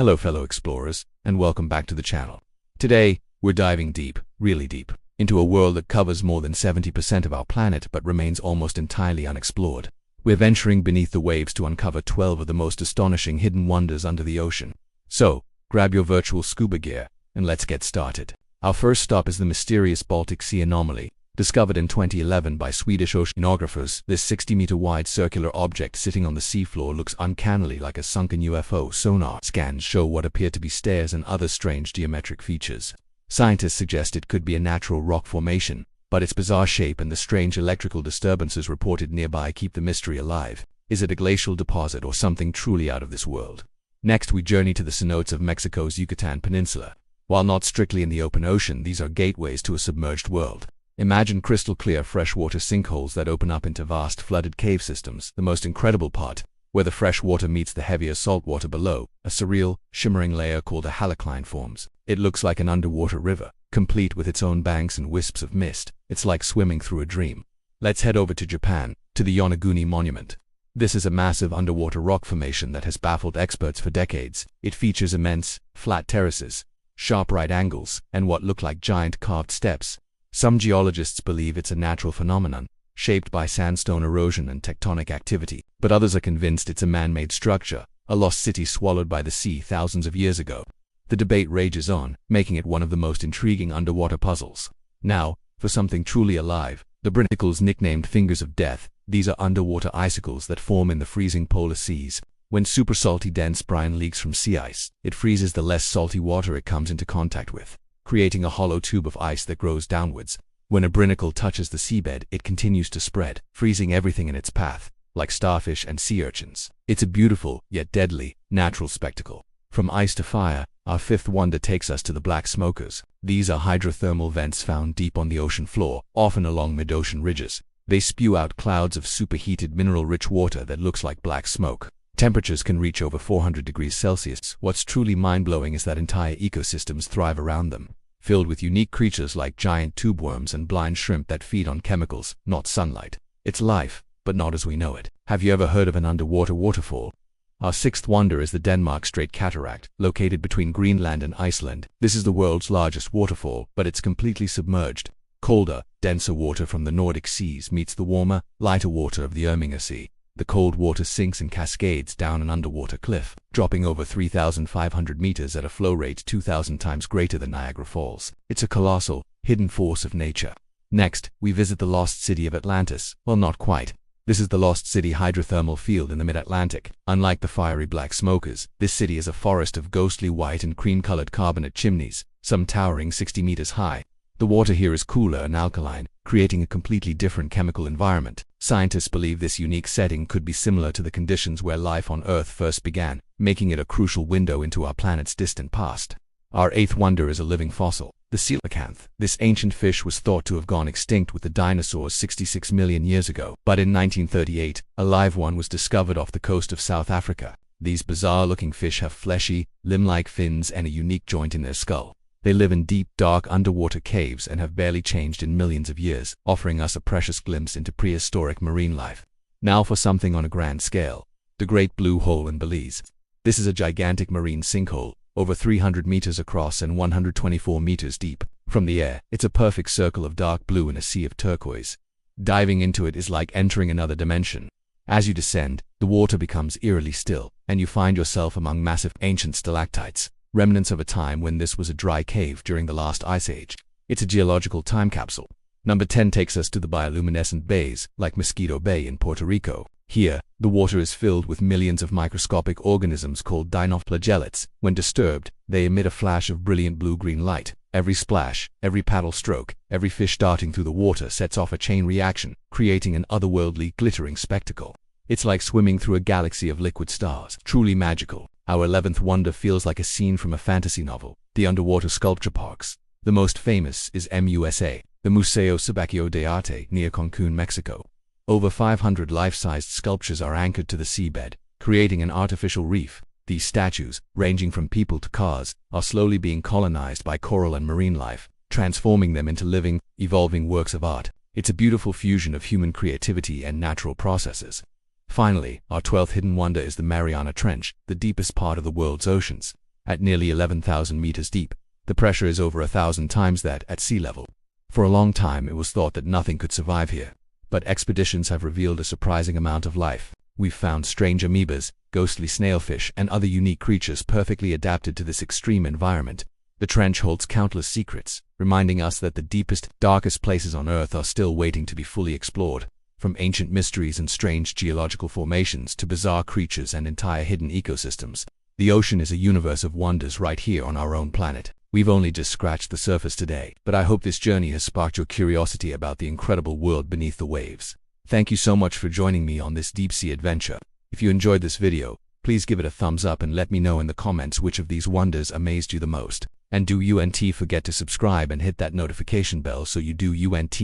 Hello fellow explorers, and welcome back to the channel. Today, we're diving deep, really deep, into a world that covers more than 70% of our planet but remains almost entirely unexplored. We're venturing beneath the waves to uncover 12 of the most astonishing hidden wonders under the ocean. So, grab your virtual scuba gear, and let's get started. Our first stop is the mysterious Baltic Sea anomaly. Discovered in 2011 by Swedish oceanographers, this 60-meter-wide circular object sitting on the seafloor looks uncannily like a sunken UFO. Sonar scans show what appear to be stairs and other strange geometric features. Scientists suggest it could be a natural rock formation, but its bizarre shape and the strange electrical disturbances reported nearby keep the mystery alive. Is it a glacial deposit or something truly out of this world? Next, we journey to the cenotes of Mexico's Yucatan Peninsula. While not strictly in the open ocean, these are gateways to a submerged world. Imagine crystal-clear freshwater sinkholes that open up into vast flooded cave systems. The most incredible part, where the fresh water meets the heavier salt water below, a surreal, shimmering layer called a Heracleion forms. It looks like an underwater river, complete with its own banks and wisps of mist. It's like swimming through a dream. Let's head over to Japan, to the Yonaguni Monument. This is a massive underwater rock formation that has baffled experts for decades. It features immense, flat terraces, sharp right angles, and what look like giant carved steps. Some geologists believe it's a natural phenomenon, shaped by sandstone erosion and tectonic activity, but others are convinced it's a man-made structure, a lost city swallowed by the sea thousands of years ago. The debate rages on, making it one of the most intriguing underwater puzzles. Now, for something truly alive, the brinicles nicknamed Fingers of Death. These are underwater icicles that form in the freezing polar seas. When super salty dense brine leaks from sea ice, it freezes the less salty water it comes into contact with, creating a hollow tube of ice that grows downwards. When a brinicle touches the seabed, it continues to spread, freezing everything in its path, like starfish and sea urchins. It's a beautiful, yet deadly, natural spectacle. From ice to fire, our fifth wonder takes us to the Black Smokers. These are hydrothermal vents found deep on the ocean floor, often along mid-ocean ridges. They spew out clouds of superheated mineral-rich water that looks like black smoke. Temperatures can reach over 400 degrees Celsius. What's truly mind-blowing is that entire ecosystems thrive around them, filled with unique creatures like giant tube worms and blind shrimp that feed on chemicals, not sunlight. It's life, but not as we know it. Have you ever heard of an underwater waterfall? Our sixth wonder is the Denmark Strait Cataract, located between Greenland and Iceland. This is the world's largest waterfall, but it's completely submerged. Colder, denser water from the Nordic seas meets the warmer, lighter water of the Irminger Sea. The cold water sinks in cascades down an underwater cliff, dropping over 3,500 meters at a flow rate 2,000 times greater than Niagara Falls. It's a colossal, hidden force of nature. Next, we visit the lost city of Atlantis. Well, not quite. This is the Lost City hydrothermal field in the mid-Atlantic. Unlike the fiery Black Smokers, this city is a forest of ghostly white and cream-colored carbonate chimneys, some towering 60 meters high. The water here is cooler and alkaline, creating a completely different chemical environment. Scientists believe this unique setting could be similar to the conditions where life on Earth first began, making it a crucial window into our planet's distant past. Our eighth wonder is a living fossil, the coelacanth. This ancient fish was thought to have gone extinct with the dinosaurs 66 million years ago, but in 1938, a live one was discovered off the coast of South Africa. These bizarre-looking fish have fleshy, limb-like fins and a unique joint in their skull. They live in deep, dark underwater caves and have barely changed in millions of years, offering us a precious glimpse into prehistoric marine life. Now for something on a grand scale. The Great Blue Hole in Belize. This is a gigantic marine sinkhole, over 300 meters across and 124 meters deep. From the air, it's a perfect circle of dark blue in a sea of turquoise. Diving into it is like entering another dimension. As you descend, the water becomes eerily still, and you find yourself among massive ancient stalactites, remnants of a time when this was a dry cave during the last ice age. It's a geological time capsule. Number 10 takes us to the bioluminescent bays, like Mosquito Bay in Puerto Rico. Here, the water is filled with millions of microscopic organisms called dinoflagellates. When disturbed, they emit a flash of brilliant blue-green light. Every splash, every paddle stroke, every fish darting through the water sets off a chain reaction, creating an otherworldly, glittering spectacle. It's like swimming through a galaxy of liquid stars. Truly magical. Our 11th wonder feels like a scene from a fantasy novel, the underwater sculpture parks. The most famous is MUSA, the Museo Subacqueo de Arte, near Cancun, Mexico. Over 500 life-sized sculptures are anchored to the seabed, creating an artificial reef. These statues, ranging from people to cars, are slowly being colonized by coral and marine life, transforming them into living, evolving works of art. It's a beautiful fusion of human creativity and natural processes. Finally, our 12th hidden wonder is the Mariana Trench, the deepest part of the world's oceans. At nearly 11,000 meters deep, the pressure is over 1,000 times that at sea level. For a long time, it was thought that nothing could survive here. But expeditions have revealed a surprising amount of life. We've found strange amoebas, ghostly snailfish, and other unique creatures perfectly adapted to this extreme environment. The trench holds countless secrets, reminding us that the deepest, darkest places on Earth are still waiting to be fully explored. From ancient mysteries and strange geological formations to bizarre creatures and entire hidden ecosystems, the ocean is a universe of wonders right here on our own planet. We've only just scratched the surface today, but I hope this journey has sparked your curiosity about the incredible world beneath the waves. Thank you so much for joining me on this deep-sea adventure. If you enjoyed this video, please give it a thumbs up and let me know in the comments which of these wonders amazed you the most. And do forget to subscribe and hit that notification bell so you do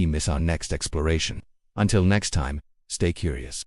miss our next exploration. Until next time, stay curious.